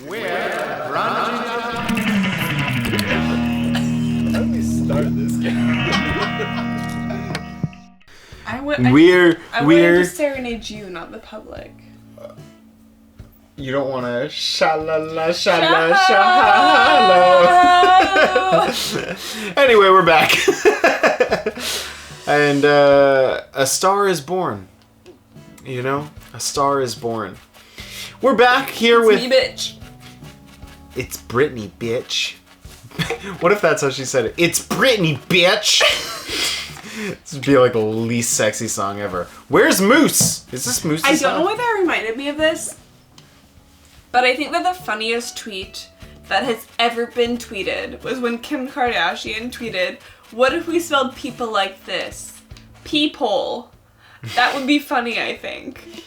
We're Grungy. How do we start this game? I wanted to serenade you, not the public. You don't want to sha-la-la, sha-la, sha-la. Anyway, we're back. And a star is born. You know? A star is born. We're back here with... me, bitch. It's Britney, bitch. What if that's how she said it? It's Britney, bitch. This would be like the least sexy song ever. Where's Moose? Is this Moose's I don't song? know why that reminded me of this, but I think that the funniest tweet that has ever been tweeted was when Kim Kardashian tweeted, "What if we spelled people like this? Peephole." That would be funny, I think.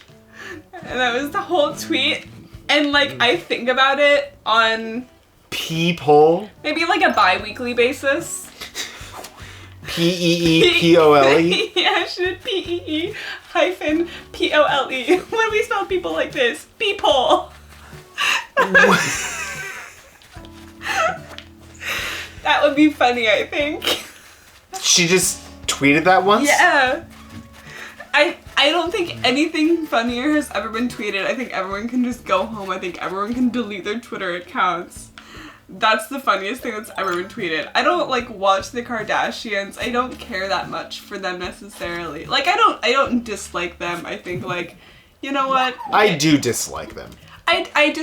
And that was the whole tweet. And like, I think about it on... Peephole? maybe like a bi-weekly basis. P-E-E-P-O-L-E? Yeah, should P-E-E-P-O-L-E. When we spell people like this, peephole. That would be funny, I think. She just tweeted that once? Yeah. I don't think anything funnier has ever been tweeted. I think everyone can just go home. I think everyone can delete their Twitter accounts. That's the funniest thing that's ever been tweeted. I don't like watch the Kardashians. I don't care that much for them necessarily. Like I don't dislike them. I think like, you know what? I do dislike them. I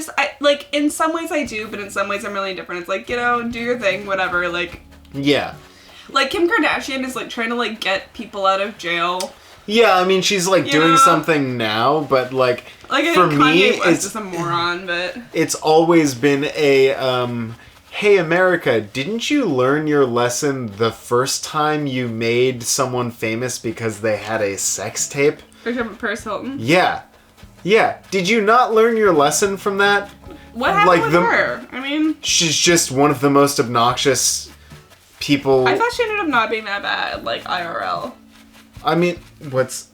like in some ways I do, but in some ways I'm really indifferent. It's like, you know, do your thing, whatever. Like yeah. Like Kim Kardashian is like trying to like get people out of jail. Yeah, I mean she's like doing something now, but like I for think me Kanye West is a moron, but it's always been a hey America, didn't you learn your lesson the first time you made someone famous because they had a sex tape? For example, Paris Hilton. Yeah. Yeah. Did you not learn your lesson from that? What happened with her? I mean... she's just one of the most obnoxious people... I thought she ended up not being that bad, like, IRL. I mean, what's...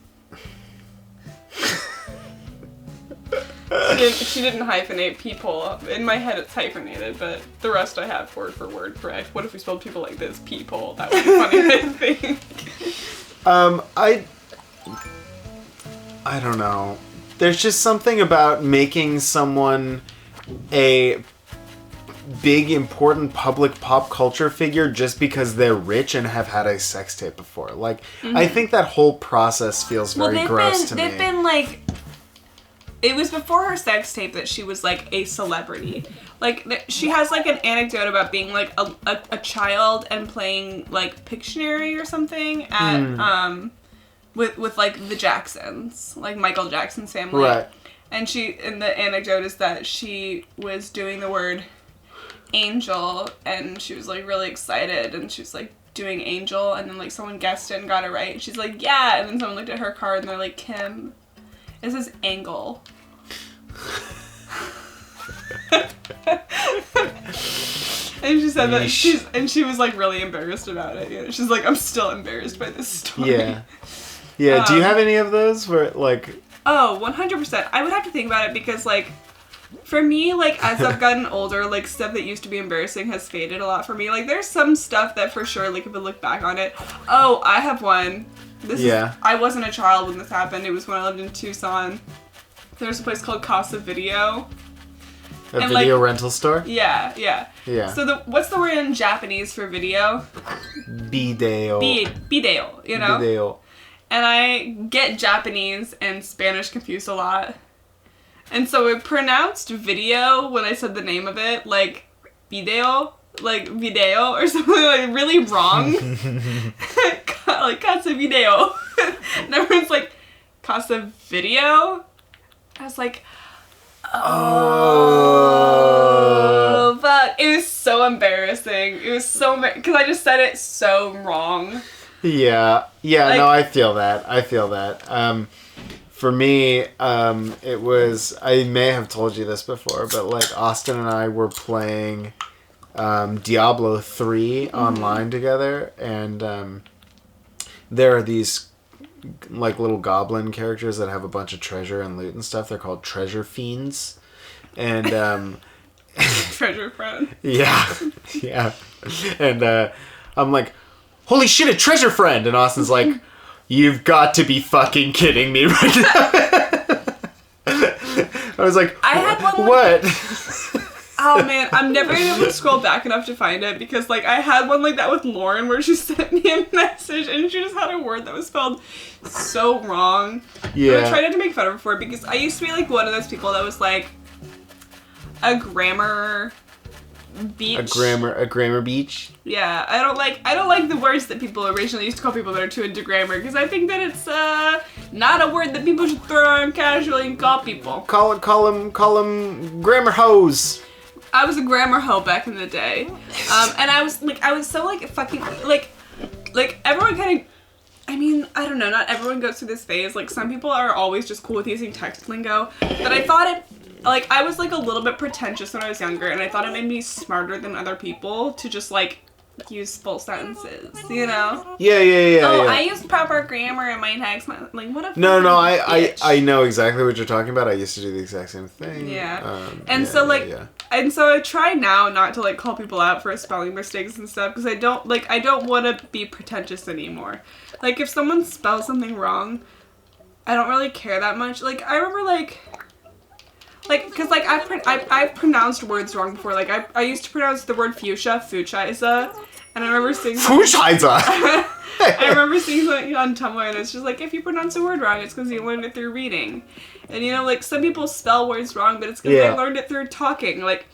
She didn't hyphenate people. In my head it's hyphenated, but the rest I have word for word correct. What if we spelled people like this? People. That would be funny, I think. I don't know. There's just something about making someone a big, important public pop culture figure just because they're rich and have had a sex tape before. Like, I think that whole process feels very gross to me. They've been, like... It was before her sex tape that she was, like, a celebrity. Like, she has, like, an anecdote about being, like, a child and playing, like, Pictionary or something at, with like, the Jacksons. Like, Michael Jackson's family. Right. And the anecdote is that she was doing the word angel, and she was, like, really excited, and she was, like, doing angel, and then, like, someone guessed it and got it right. And she's like, yeah! And then someone looked at her card, and they're like, Kim... It says angle. And she said that she was like really embarrassed about it. You know? She's like, I'm still embarrassed by this story. Yeah. Yeah. Do you have any of those where like... Oh, 100%. I would have to think about it because like, for me, like as I've gotten older, like stuff that used to be embarrassing has faded a lot for me. Like there's some stuff that for sure, like if I look back on it, oh, I have one. I wasn't a child when this happened. It was when I lived in Tucson. There was a place called Casa Video. A video rental store? Yeah. So what's the word in Japanese for video? Bideo. Bideo, you know? Bideo. And I get Japanese and Spanish confused a lot. And so I pronounced video when I said the name of it like video. Like video or something like really wrong. Like Casa Video. And everyone's like, Casa Video? I was like, oh, fuck. It was so embarrassing. It was so because I just said it so wrong. Yeah, like, no, I feel that. For me, it was, I may have told you this before, but like Austin and I were playing Diablo 3 online together, and there are these like little goblin characters that have a bunch of treasure and loot and stuff. They're called treasure fiends, And Treasure friend. yeah, yeah. And I'm like, holy shit, a treasure friend. And Austin's like, you've got to be fucking kidding me right now. I was like, I had one what? Oh man, I'm never gonna be able to scroll back enough to find it because like I had one like that with Lauren where she sent me a message and she just had a word that was spelled so wrong. Yeah. And I tried not to make fun of her for it because I used to be like one of those people that was like a grammar beach. A grammar beach. Yeah, I don't like the words that people originally used to call people that are too into grammar because I think that it's not a word that people should throw around casually and call people. Call them grammar hoes. I was a grammar hoe back in the day, and I was so like fucking like everyone kind of. I mean, I don't know. Not everyone goes through this phase. Like some people are always just cool with using text lingo, but I thought it. Like I was like a little bit pretentious when I was younger, and I thought it made me smarter than other people to just like use full sentences, you know? Yeah. Oh, Yeah. I used proper grammar in my text. Like what a No, bitch. I know exactly what you're talking about. I used to do the exact same thing. Yeah. Yeah. And so I try now not to like call people out for spelling mistakes and stuff because I don't want to be pretentious anymore. Like if someone spells something wrong, I don't really care that much. Like I remember because like I've pronounced words wrong before. Like I used to pronounce the word fuchsia, and I remember seeing I remember seeing something on Tumblr and it's just like if you pronounce a word wrong, it's because you learned it through reading. And you know, like some people spell words wrong, but it's because they learned it through talking. Like,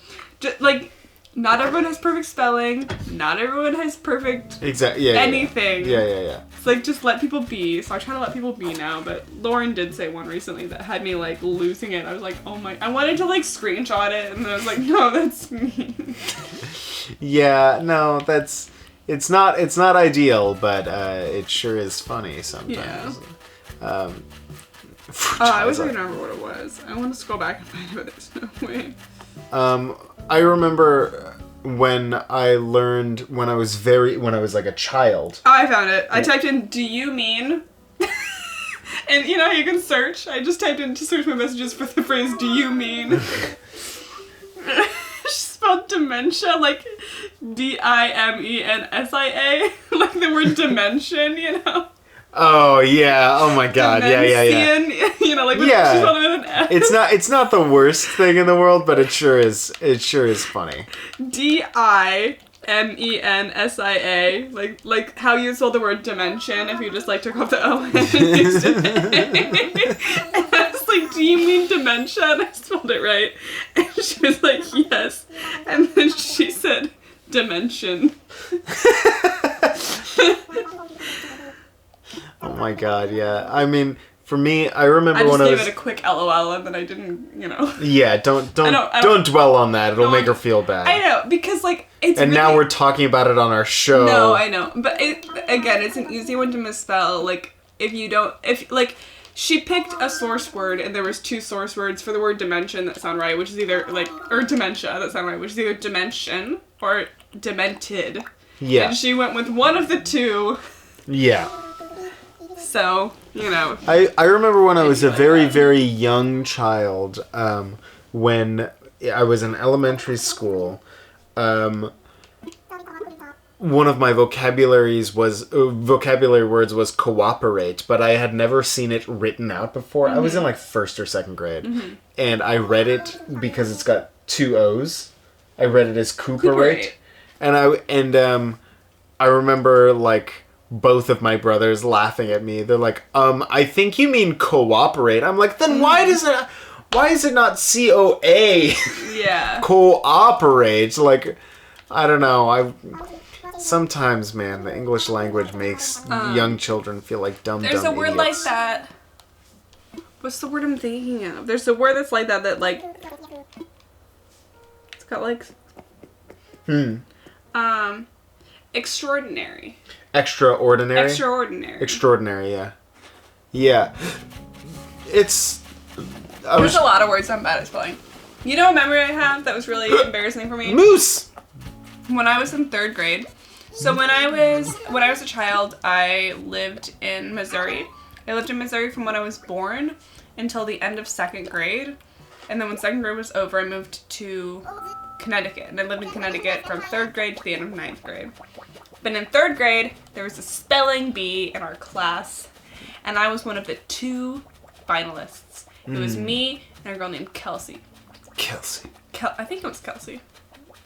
not everyone has perfect spelling. Not everyone has perfect anything. Yeah. It's like just let people be. So I try to let people be now. But Lauren did say one recently that had me like losing it. I was like, oh my! I wanted to like screenshot it, and then I was like, no, that's me. Yeah, no, it's not ideal, but it sure is funny sometimes. Yeah. I wish I could remember what it was. I want to scroll back and find it, but there's no way. I remember when I learned when I was like a child. Oh, I found it. I typed in, do you mean? And you know how you can search? I just typed in to search my messages for the phrase, do you mean? She spelled dementia like DIMENSIA. Like the word dimension, you know? Oh yeah! Oh my God! Dimension, Yeah. You know, like she spelled it with an S. It's not the worst thing in the world, but it sure is funny. DIMENSIA, like how you spell the word dimension if you just like took off the O and used it. And I was like, do you mean dementia? And I spelled it right. And she was like, yes. And then she said dimension. Oh my God! Yeah. I mean, for me, I remember I just when I was. gave it a quick LOL and then I didn't, you know. Yeah. Don't dwell on that. It'll make her feel bad. I know because like it's. And really, now we're talking about it on our show. No, I know, but it's an easy one to misspell. Like if she picked a source word and there was two source words for the word dimension that sound right, which is either or dementia that sound right, which is either dimension or demented. Yeah. And she went with one of the two. Yeah. So, you know. I remember when I was a very, very young child, when I was in elementary school, one of my vocabulary words was cooperate, but I had never seen it written out before. Mm-hmm. I was in like first or second grade, and I read it because it's got two O's. I read it as cooperate. And I remember like both of my brothers laughing at me. They're like, I think you mean cooperate. I'm like, then why is it not COA? Yeah. Cooperate. Like, I don't know. Sometimes, man, the English language makes young children feel like dumb There's a word idiots. like that. What's the word I'm thinking of? There's a word that's like that like it's got like extraordinary. Extraordinary? Extraordinary, yeah. Yeah. There's a lot of words I'm bad at spelling. You know a memory I have that was really embarrassing for me? Moose! When I was in 3rd grade. So when I was a child, I lived in Missouri. I lived in Missouri from when I was born until the end of 2nd grade. And then when 2nd grade was over, I moved to Connecticut. And I lived in Connecticut from 3rd grade to the end of 9th grade. But in 3rd grade, there was a spelling bee in our class. And I was one of the 2 finalists. It was me and a girl named Kelsey. Kelsey. I think it was Kelsey.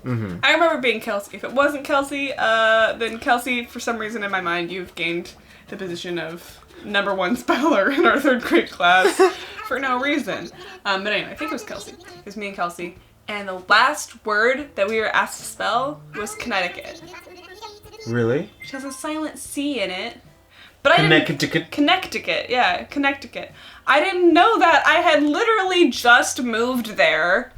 Mm-hmm. I remember being Kelsey. If it wasn't Kelsey, then Kelsey, for some reason in my mind, you've gained the position of number 1 speller in our 3rd grade class for no reason. But anyway, I think it was Kelsey. It was me and Kelsey. And the last word that we were asked to spell was Connecticut. Really? Which has a silent C in it. But Connecticut, yeah, Connecticut. I didn't know that. I had literally just moved there.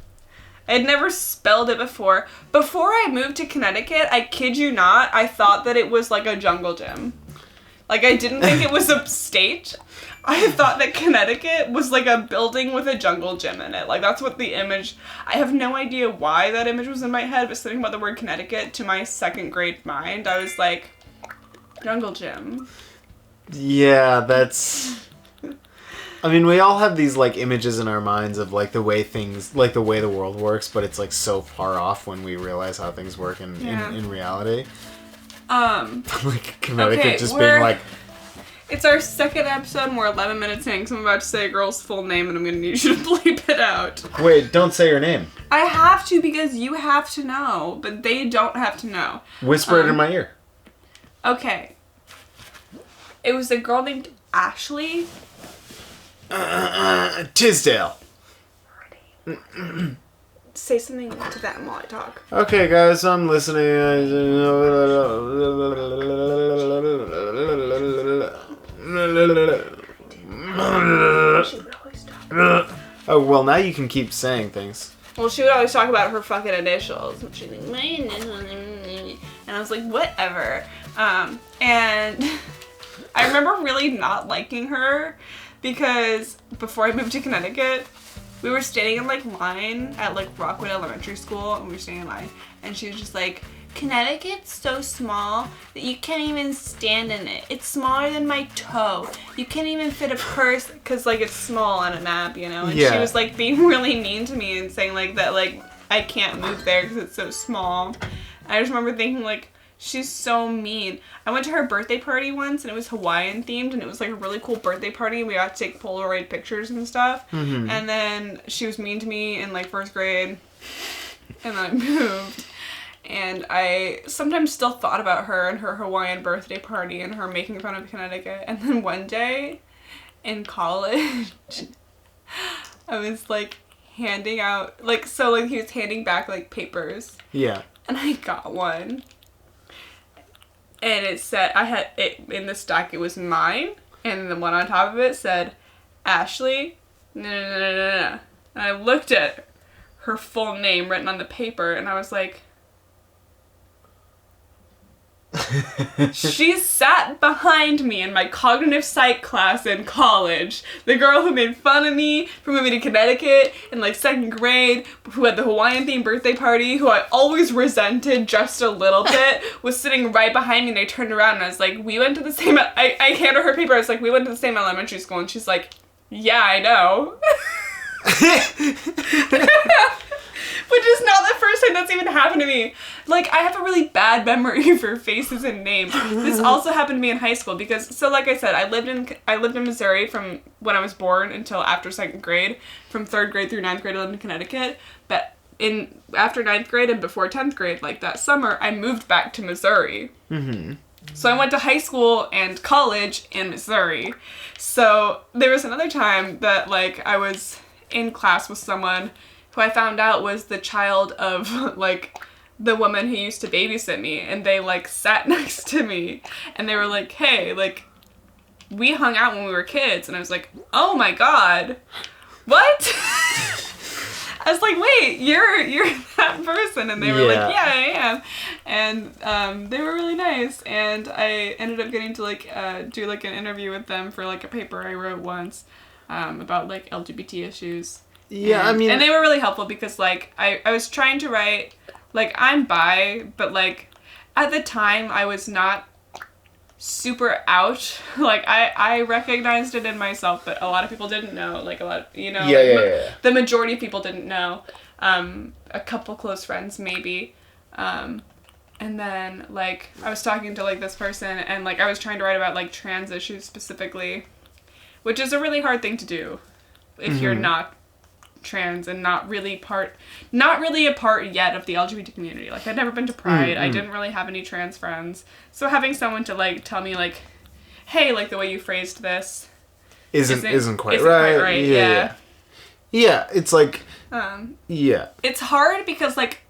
I had never spelled it before. Before I moved to Connecticut, I kid you not, I thought that it was like a jungle gym. Like, I didn't think it was upstate. I thought that Connecticut was like a building with a jungle gym in it. Like, that's what the image... I have no idea why that image was in my head, but something about the word Connecticut, to my 2nd grade mind, I was like, jungle gym. Yeah, that's... I mean, we all have these, like, images in our minds of, like, the way things... Like, the way the world works, but it's, like, so far off when we realize how things work in reality. Like, Connecticut just being, like... It's our 2nd episode, and we're 11 minutes in, so I'm about to say a girl's full name, and I'm gonna need you to bleep it out. Wait, don't say her name. I have to, because you have to know, but they don't have to know. Whisper it in my ear. Okay. It was a girl named Ashley. Tisdale. Say something to that while I talk. Okay, guys, I'm listening. Oh, well, now you can keep saying things. Well, she would always talk about her fucking initials. She's like, my initials. And I was like, whatever. And I remember really not liking her because before I moved to Connecticut, we were standing in, like, line at, like, Rockwood Elementary School, and we were standing in line, and she was just like, Connecticut's so small that you can't even stand in it. It's smaller than my toe. You can't even fit a purse, because, like, it's small on a map, you know? And she was, like, being really mean to me and saying, like, that, like, I can't move there because it's so small. I just remember thinking, like, she's so mean. I went to her birthday party once, and it was Hawaiian themed, and it was like a really cool birthday party. We got to take Polaroid pictures and stuff. Mm-hmm. And then she was mean to me in like 1st grade, and then I moved. And I sometimes still thought about her and her Hawaiian birthday party and her making fun of Connecticut. And then one day in college, I was like handing out, like, so like he was handing back like papers. Yeah. And I got one. And it said, I had it in the stack, it was mine, and the one on top of it said, Ashley, no. And I looked at her full name written on the paper, and I was like, she sat behind me in my cognitive psych class in college. The girl who made fun of me for moving to Connecticut in like 2nd grade, who had the Hawaiian themed birthday party, who I always resented just a little bit, was sitting right behind me, and I turned around and I was like, we went to the same, I handed her paper, I was like, we went to the same elementary school, and she's like, yeah, I know. Which is not the first time that's even happened to me. Like, I have a really bad memory for faces and names. This also happened to me in high school because, so like I said, I lived in Missouri from when I was born until after 2nd grade. From 3rd grade through 9th grade, I lived in Connecticut. But after 9th grade and before 10th grade, like that summer, I moved back to Missouri. Mm-hmm. So I went to high school and college in Missouri. So there was another time that, like, I was in class with someone who I found out was the child of, like, the woman who used to babysit me, and they, like, sat next to me, and they were like, hey, like, we hung out when we were kids, and I was like, oh my god, what? I was like, wait, you're that person, and they were like, yeah, I am, and they were really nice, and I ended up getting to, like, do, like, an interview with them for, like, a paper I wrote once, about, like, LGBT issues. Yeah, I mean... And they were really helpful because, like, I was trying to write, like, I'm bi, but, like, at the time I was not super out. Like, I recognized it in myself, but a lot of people didn't know. Like, a lot of, you know, Yeah. the majority of people didn't know. A couple close friends, maybe. And then, like, I was talking to, like, this person, and, like, I was trying to write about, like, trans issues specifically, which is a really hard thing to do if you're not trans and not really a part yet of the LGBT community. Like, I'd never been to Pride. I didn't really have any trans friends. So having someone to, like, tell me, like, hey, like, the way you phrased this isn't quite right. Yeah. Yeah, it's like... yeah. It's hard because, like,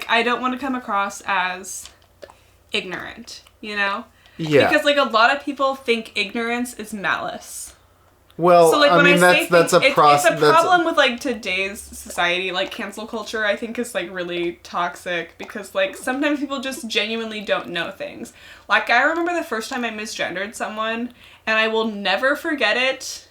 I don't want to come across as ignorant, you know? Yeah. Because, like, a lot of people think ignorance is malice. Well, So, like, when that's a process. It's a problem with, like, today's society. Like, cancel culture, I think, is, like, really toxic because, like, sometimes people just genuinely don't know things. Like, I remember the first time I misgendered someone, and I will never forget it.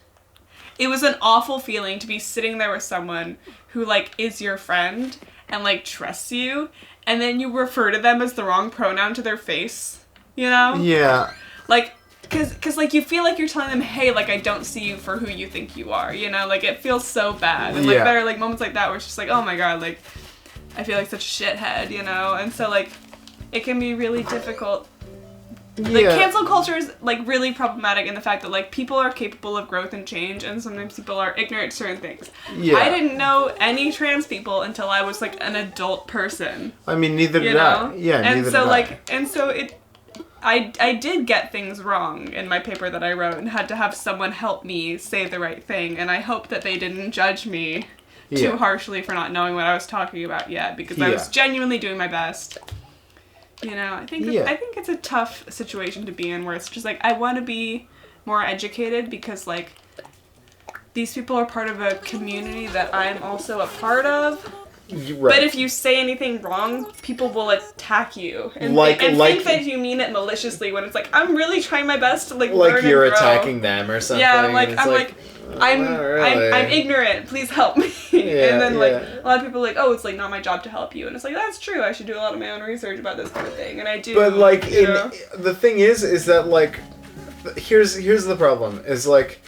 It was an awful feeling to be sitting there with someone who, like, is your friend and, like, trusts you, and then you refer to them as the wrong pronoun to their face, you know? Yeah. Like... Cause like, you feel like you're telling them, hey, like, I don't see you for who you think you are, you know? Like, it feels so bad. And, like, there are, like, moments like that where it's just like, oh my god, like, I feel like such a shithead, you know? And so, like, it can be really difficult. Like, cancel culture is, like, really problematic in the fact that, like, people are capable of growth and change, and sometimes people are ignorant to certain things. Yeah. I didn't know any trans people until I was, like, an adult person. I mean, neither did I. Yeah, and neither so, did like, and so I did get things wrong in my paper that I wrote and had to have someone help me say the right thing, and I hope that they didn't judge me too harshly for not knowing what I was talking about yet, because I was genuinely doing my best. You know, I think it's a tough situation to be in where it's just like, I want to be more educated because, like, these people are part of a community that I'm also a part of. Right. But if you say anything wrong, people will attack you and think that you mean it maliciously when it's like, I'm really trying my best to, like, learn and grow. Like you're attacking them or something. Yeah, I'm ignorant. Please help me. Yeah, and then like a lot of people are like, oh, it's like not my job to help you, and it's like, that's true. I should do a lot of my own research about this kind of thing, and I do. But like, the thing is that like, here's the problem is like,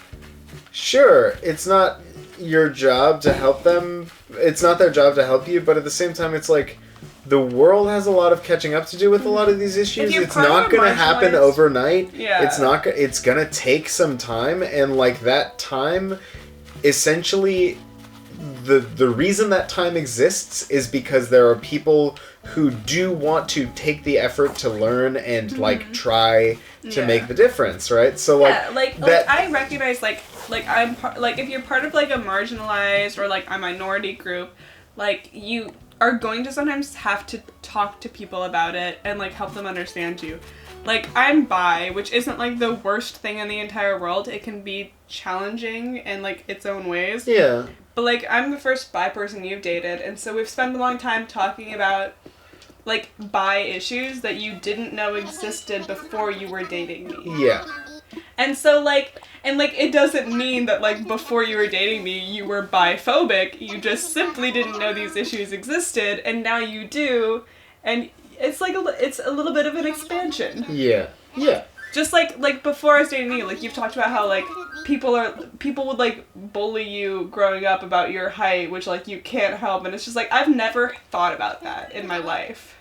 sure, it's not your job to help them. It's not their job to help you, but at the same time, it's like, the world has a lot of catching up to do with a lot of these issues. It's not going to happen overnight. Yeah. It's going to take some time, and like that time, essentially, the reason that time exists is because there are people who do want to take the effort to learn and like try to make the difference, right? So like I recognize like I'm like, if you're part of like a marginalized or like a minority group, like you are going to sometimes have to talk to people about it and like help them understand you. Like, I'm bi, which isn't like the worst thing in the entire world. It can be challenging in like its own ways. Yeah. But like, I'm the first bi person you've dated, and so we've spent a long time talking about like bi issues that you didn't know existed before you were dating me. Yeah. And so like, it doesn't mean that like before you were dating me you were biphobic. You just simply didn't know these issues existed, and now you do, and it's like it's a little bit of an expansion. Yeah. Yeah. Just like before I was dating you, like you've talked about how like people would like bully you growing up about your height, which like you can't help, and it's just like, I've never thought about that in my life.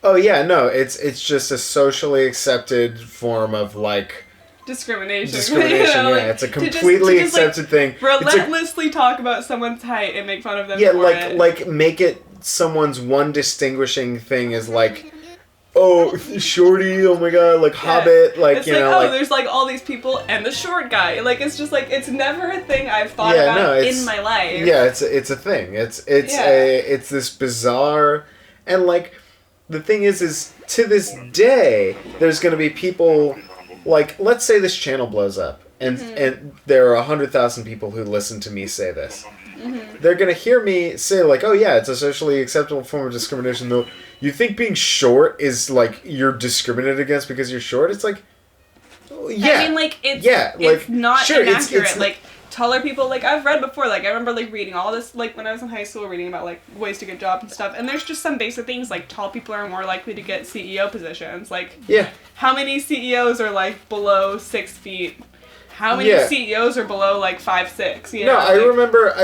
Oh yeah, no, it's just a socially accepted form of like discrimination. You know, yeah, it's a completely accepted thing. Relentlessly talk about someone's height and make fun of them. Yeah, for it. like make it someone's one distinguishing thing is like, oh, shorty, oh my god, like Hobbit, like, it's you like, know, oh, like, there's like all these people and the short guy. Like, it's just like, it's never a thing I've thought about in my life. Yeah, it's a thing. It's this bizarre, and like, the thing is to this day, there's gonna be people, like, let's say this channel blows up, and there are 100,000 people who listen to me say this. They're gonna hear me say like, oh yeah, it's a socially acceptable form of discrimination, though. You think being short is like you're discriminated against because you're short? It's like, yeah. I mean, like, it's not inaccurate. Like, taller people, like, I've read before, like, I remember, like, reading all this, like, when I was in high school, reading about, like, ways to get jobs and stuff, and there's just some basic things, like, tall people are more likely to get CEO positions, like, Yeah. how many CEOs are, like, below 6 feet? How many Yeah. CEOs are below, like, 5'6"? You No, know? I Like,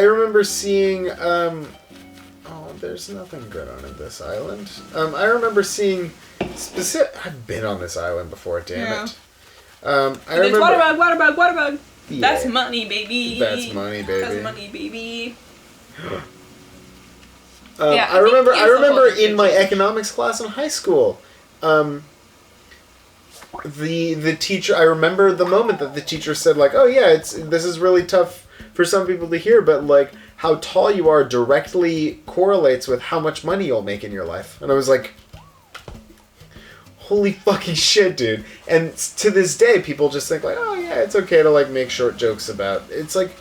remember seeing, oh, there's nothing good on this island. I remember seeing I've been on this island before, damn it. I there's remember... Waterbug. Yeah. That's money, baby. That's money, baby. That's money, baby. I remember in my economics class in high school, the teacher, I remember the moment that the teacher said, like, oh yeah, this is really tough for some people to hear, but, like, how tall you are directly correlates with how much money you'll make in your life. And I was like, holy fucking shit, dude. And to this day, people just think, like, oh yeah, it's okay to, like, make short jokes about. It's like,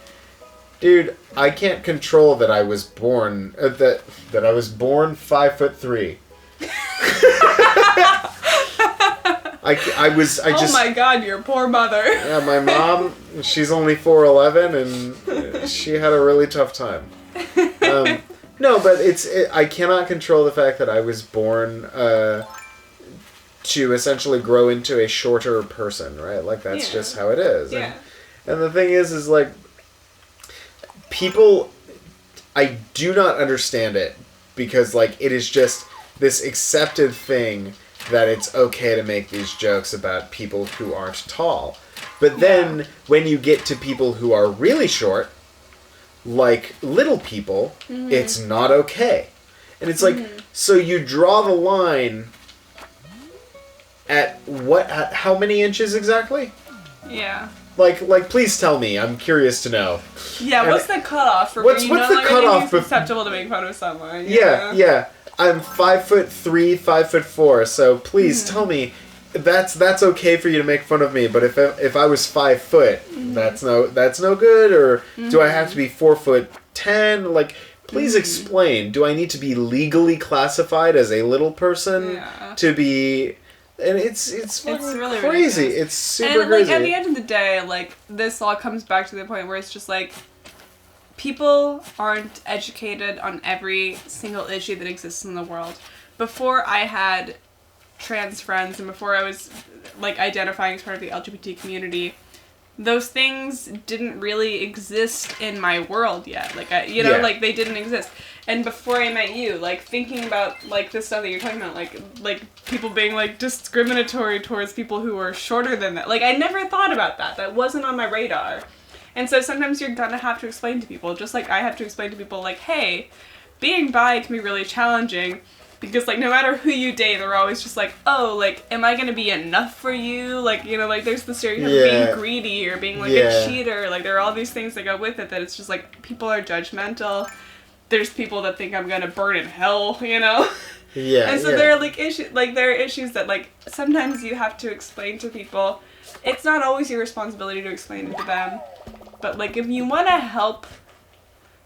dude, I can't control that I was born, that I was born 5'3". Oh my god, your poor mother. Yeah, my mom, she's only 4'11", and she had a really tough time. No, but I cannot control the fact that I was born to essentially grow into a shorter person, right? Like, that's just how it is. Yeah. And the thing is like, people, I do not understand it, because, like, it is just this accepted thing that it's okay to make these jokes about people who aren't tall. But then, when you get to people who are really short, like little people, it's not okay. And it's like, so you draw the line at how many inches exactly? Yeah. Like, please tell me. I'm curious to know. Yeah, And what's the cutoff for what's where you the no longer cutoff think it's acceptable to make fun of someone? Yeah. I'm 5'3", 5'4", so please tell me that's okay for you to make fun of me. But if I was 5 foot, that's no good. Or do I have to be 4'10"? Like, please explain. Do I need to be legally classified as a little person to be? And it's really crazy. ridiculous. It's super and, crazy. Like, at the end of the day, like, this all comes back to the point where it's just like, people aren't educated on every single issue that exists in the world. Before I had trans friends and before I was, like, identifying as part of the LGBT community, those things didn't really exist in my world yet. Like, like, they didn't exist. And before I met you, like, thinking about, like, this stuff that you're talking about, like people being, like, discriminatory towards people who are shorter than that. Like, I never thought about that. That wasn't on my radar. And so sometimes you're gonna have to explain to people, just like I have to explain to people, like, hey, being bi can be really challenging, because, like, no matter who you date, they're always just like, oh, like, am I gonna be enough for you? Like, you know, like, there's the stereotype of being greedy or being, like, a cheater. Like, there are all these things that go with it that it's just, like, people are judgmental. There's people that think I'm gonna burn in hell, you know? Yeah. And so there are, like, there are issues that, like, sometimes you have to explain to people. It's not always your responsibility to explain it to them. But, like, if you want to help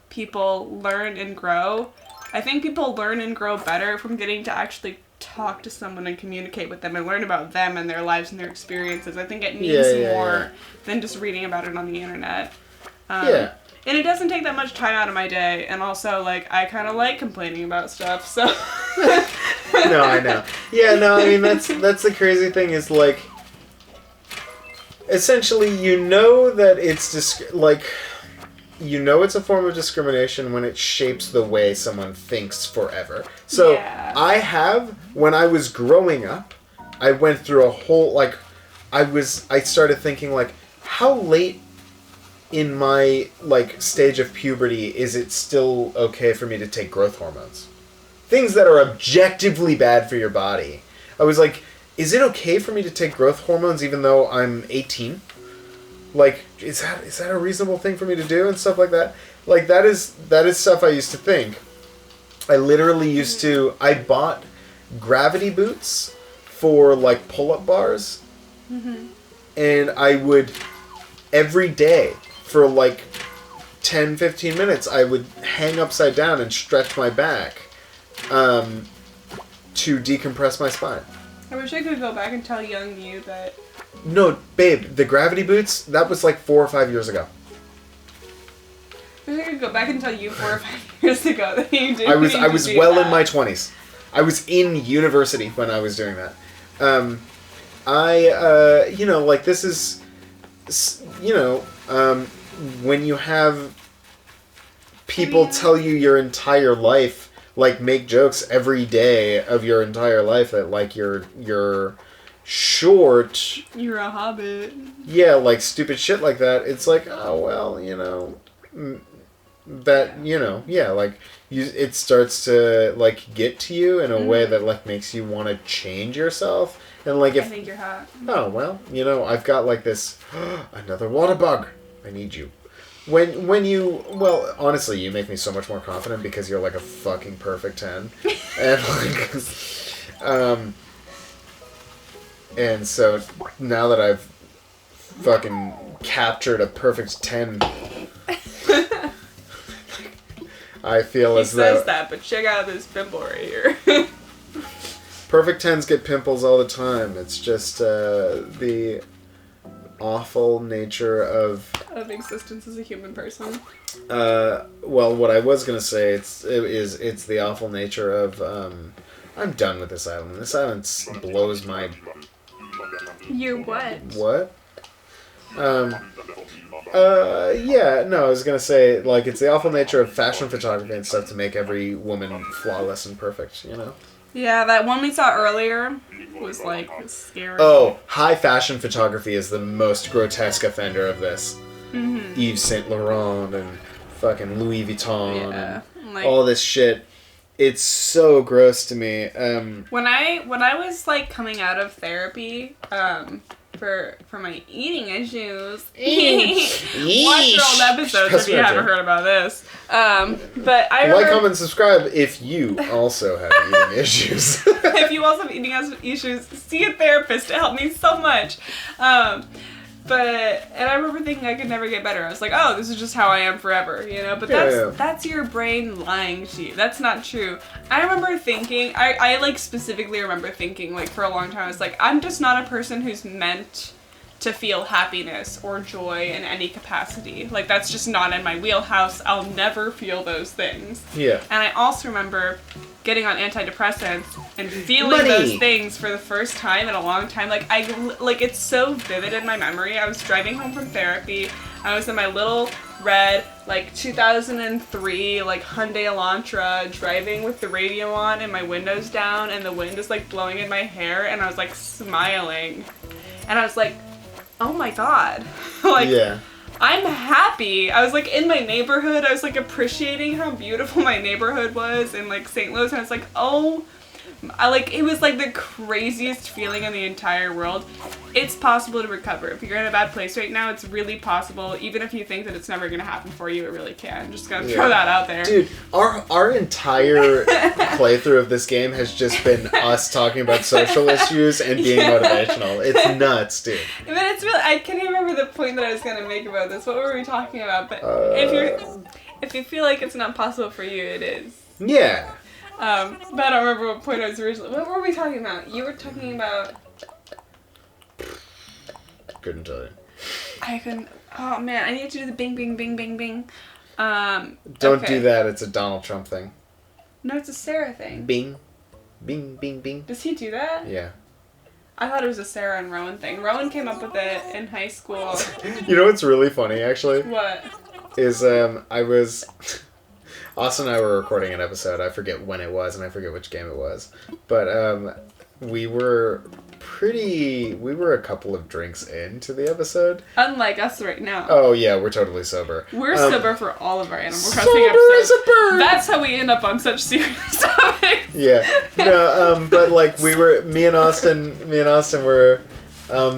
people learn and grow, I think people learn and grow better from getting to actually talk to someone and communicate with them and learn about them and their lives and their experiences. I think it means more than just reading about it on the internet. And it doesn't take that much time out of my day. And also, like, I kind of like complaining about stuff, so... No, I know. Yeah, no, I mean, that's the crazy thing is, like... Essentially, you know that it's it's a form of discrimination when it shapes the way someone thinks forever. So, when I was growing up, I went through a whole, like, I started thinking, like, how late in my, like, stage of puberty is it still okay for me to take growth hormones? Things that are objectively bad for your body. I was like, is it okay for me to take growth hormones even though I'm 18? Like, is that a reasonable thing for me to do and stuff like that? Like, that is stuff I used to think. I literally used to... I bought gravity boots for, like, pull-up bars. And I would, every day, for, like, 10, 15 minutes, I would hang upside down and stretch my back to decompress my spine. I wish I could go back and tell young you that... No, babe, the gravity boots, that was like 4 or 5 years ago. feel like I could go back and tell you 4 or 5 years ago that you did. I was well that. in my 20s. I was in university when I was doing that. Like this is, when you have people tell you your entire life, like make jokes every day of your entire life that like you're short. You're a hobbit. Yeah, like stupid shit like that. It's like, oh well, it starts to like get to you in a way that like makes you want to change yourself. And like if I think you're hot. Oh well, I've got like this another water bug. I need you. When you honestly, you make me so much more confident because you're like a fucking perfect 10. And like and so now that I've fucking captured a perfect 10, I feel as though... He says that, but check out this pimple right here. Perfect 10s get pimples all the time. It's just the awful nature of existence as a human person. What I was gonna say, it's the awful nature of I'm done with this island. This island blows my... Your what? What? I was gonna say, like, it's the awful nature of fashion photography and stuff to make every woman flawless and perfect, Yeah, that one we saw earlier was, like, scary. Oh, high fashion photography is the most grotesque offender of this. Mm-hmm. Yves Saint Laurent and fucking Louis Vuitton and like, all this shit. It's so gross to me. When I was, like, coming out of therapy, for my eating issues. Watch your old episodes if you haven't heard about this. But I remember, like, comment, and subscribe if you also have eating issues. If you also have eating issues, see a therapist. It helped me so much. And I remember thinking I could never get better. I was like, oh, this is just how I am forever, But that's your brain lying to you. That's not true. I remember thinking, I like specifically remember thinking, like, for a long time, I was like, I'm just not a person who's meant to feel happiness or joy in any capacity. Like, that's just not in my wheelhouse. I'll never feel those things. Yeah. And I also remember getting on antidepressants and feeling those things for the first time in a long time. Like, it's so vivid in my memory. I was driving home from therapy. I was in my little red, like, 2003, like, Hyundai Elantra, driving with the radio on and my windows down, and the wind is, like, blowing in my hair, and I was, like, smiling. And I was like, oh my god. Like, yeah. I'm happy. I was, like, in my neighborhood. I was, like, appreciating how beautiful my neighborhood was in, like, St. Louis. And I was like, it was, like, the craziest feeling in the entire world. It's possible to recover. If you're in a bad place right now, it's really possible. Even if you think that it's never going to happen for you, it really can. Just gonna throw that out there. Dude, our entire playthrough of this game has just been us talking about social issues and being motivational. It's nuts, dude. But it's really... I can't even remember the point that I was going to make about this. What were we talking about? But if you feel like it's not possible for you, it is. Yeah. But I don't remember what point I was originally... What were we talking about? You were talking about... Couldn't tell you. I couldn't... Oh, man. I need to do the bing, bing, bing, bing, bing. Don't do that. It's a Donald Trump thing. No, it's a Sarah thing. Bing. Bing, bing, bing. Does he do that? Yeah. I thought it was a Sarah and Rowan thing. Rowan came up with it in high school. You know what's really funny, actually? What? Is, I was... Austin and I were recording an episode. I forget when it was, and I forget which game it was. But, we were a couple of drinks into the episode. Unlike us right now. Oh, yeah, we're totally sober. We're sober for all of our Animal Crossing episodes. As a bird! That's how we end up on such serious topics. Yeah. No, but, like, me and Austin were,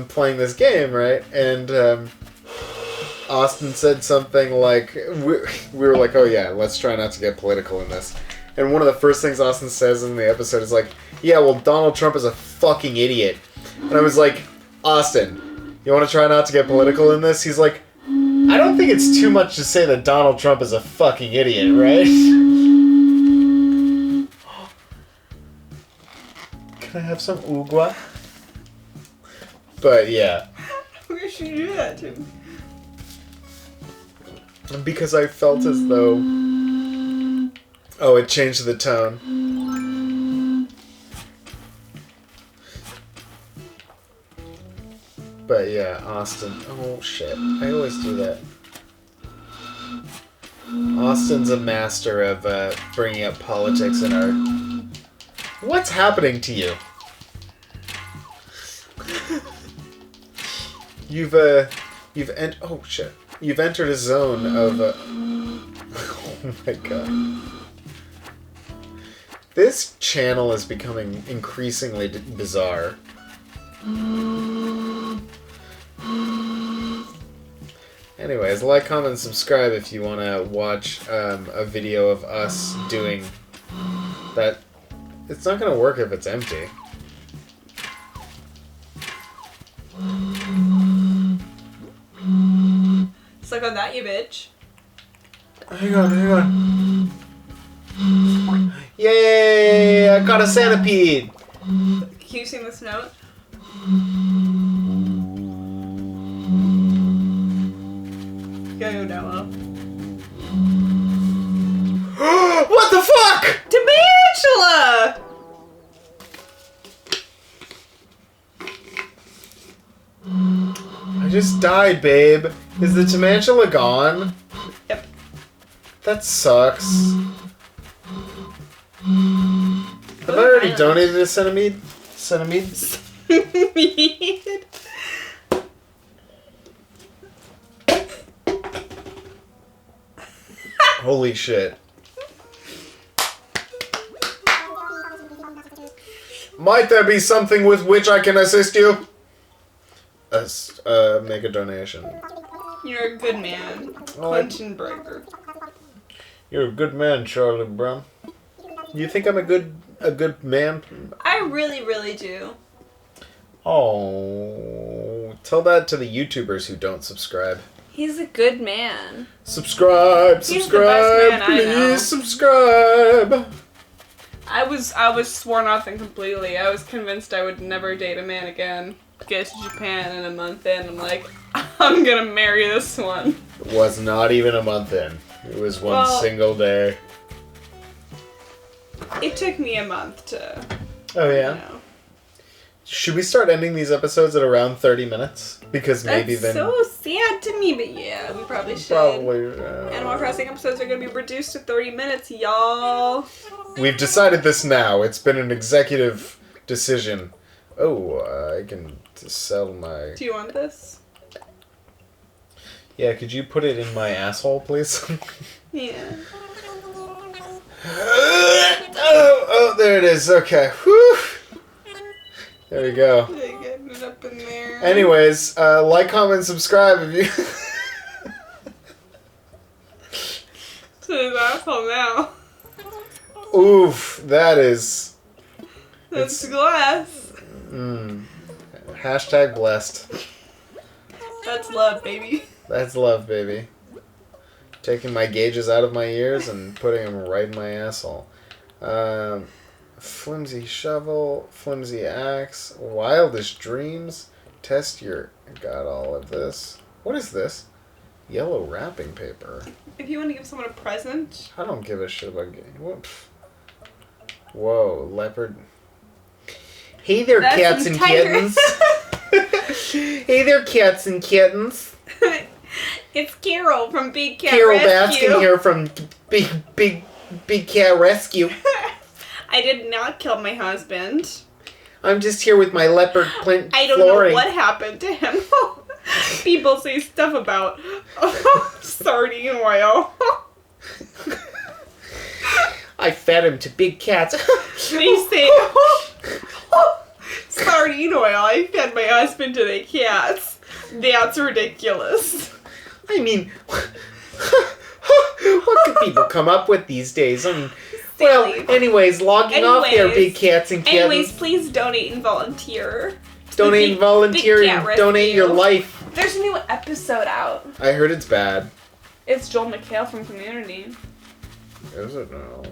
playing this game, right? And, Austin said something like, we were like, oh yeah, let's try not to get political in this. And one of the first things Austin says in the episode is like, yeah, well, Donald Trump is a fucking idiot. And I was like, Austin, you want to try not to get political in this? He's like, I don't think it's too much to say that Donald Trump is a fucking idiot, right? Can I have some ugwa? But yeah. Where should you do that to? Because I felt as though... Oh, it changed the tone. But yeah, Austin. Oh shit. I always do that. Austin's a master of bringing up politics in art. What's happening to you? You've oh shit. You've entered a zone of oh my god. This channel is becoming increasingly bizarre. Anyways, like, comment, and subscribe if you want to watch a video of us doing that. It's not going to work if it's empty. Suck on that, you bitch. Hang on. Yay! I got a centipede! Can you sing this note? Go demo. What the fuck?! Tarantula! I just died, babe. Is the tarantula gone? Yep. That sucks. Have I already donated a centipede? Holy shit. Might there be something with which I can assist you? Make a donation. You're a good man. Clinton Breaker. You're a good man, Charlie Brown. You think I'm a good man? I really, really do. Oh, tell that to the YouTubers who don't subscribe. He's a good man. Subscribe, He's the best man I know. please subscribe. I was sworn off and completely. I was convinced I would never date a man again. Get to Japan in a month in, I'm like, I'm gonna marry this one. It was not even a month in. It was one single day. It took me a month to. Oh yeah. You know. Should we start ending these episodes at around 30 minutes? Because maybe That's then. so sad to me, but yeah, we probably should. Probably. Animal Crossing episodes are gonna be reduced to 30 minutes, y'all. We've decided this now. It's been an executive decision. Oh, I can sell my... Do you want this? Yeah, could you put it in my asshole, please? Yeah. Oh, there it is. Okay. Whew. There we go. Getting it up in there. Anyways, like, comment, subscribe if you... To his asshole now. Oof, that is... That's glass. Hashtag blessed. That's love, baby. That's love, baby. Taking my gauges out of my ears and putting them right in my asshole. Flimsy shovel, flimsy axe, wildest dreams. Test your... Got all of this. What is this? Yellow wrapping paper. If you want to give someone a present. I don't give a shit about getting... Whoa, leopard... Hey there, cats and kittens. Hey there, cats and kittens. It's Carol from Big Cat Carol Rescue. Baskin here from Big Cat Rescue. I did not kill my husband. I'm just here with my leopard Clint I don't flooring. know what happened to him. People say stuff about sardine oil. I fed him to big cats. They say sardine oil. I fed my husband to the cats. That's ridiculous. I mean, what could people come up with these days? I mean, well, anyways, logging off there, big cats and kittens. Anyways, please donate and volunteer. Donate and volunteer and donate your life. There's a new episode out. I heard it's bad. It's Joel McHale from Community. Is it now?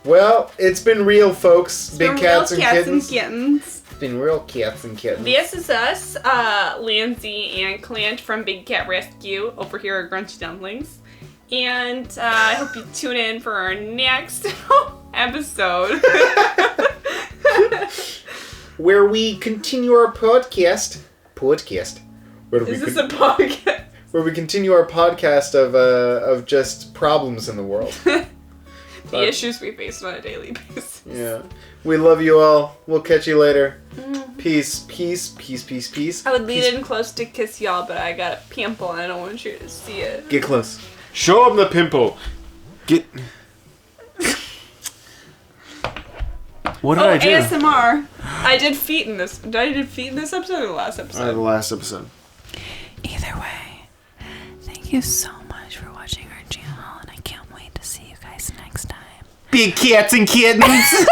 Well, it's been real, folks. Big cats and kittens. It's been real cats and kittens. This is us, Lindsay and Clint from Big Cat Rescue over here at Grungy Dumplings. And I hope you tune in for our next episode. Where we continue our podcast. Where Is this a podcast? Where we continue our podcast of just problems in the world. The issues we face on a daily basis. Yeah. We love you all. We'll catch you later. Peace, peace, peace, peace, peace. I would lean in close to kiss y'all, but I got a pimple and I don't want you to see it. Get close. Show them the pimple. Get... What did I do? ASMR. I did feet in this. Did I do feet in this episode or the last episode? The last episode. Either way, thank you so much for watching our channel, and I can't wait to see you guys next time. Big cats and kittens.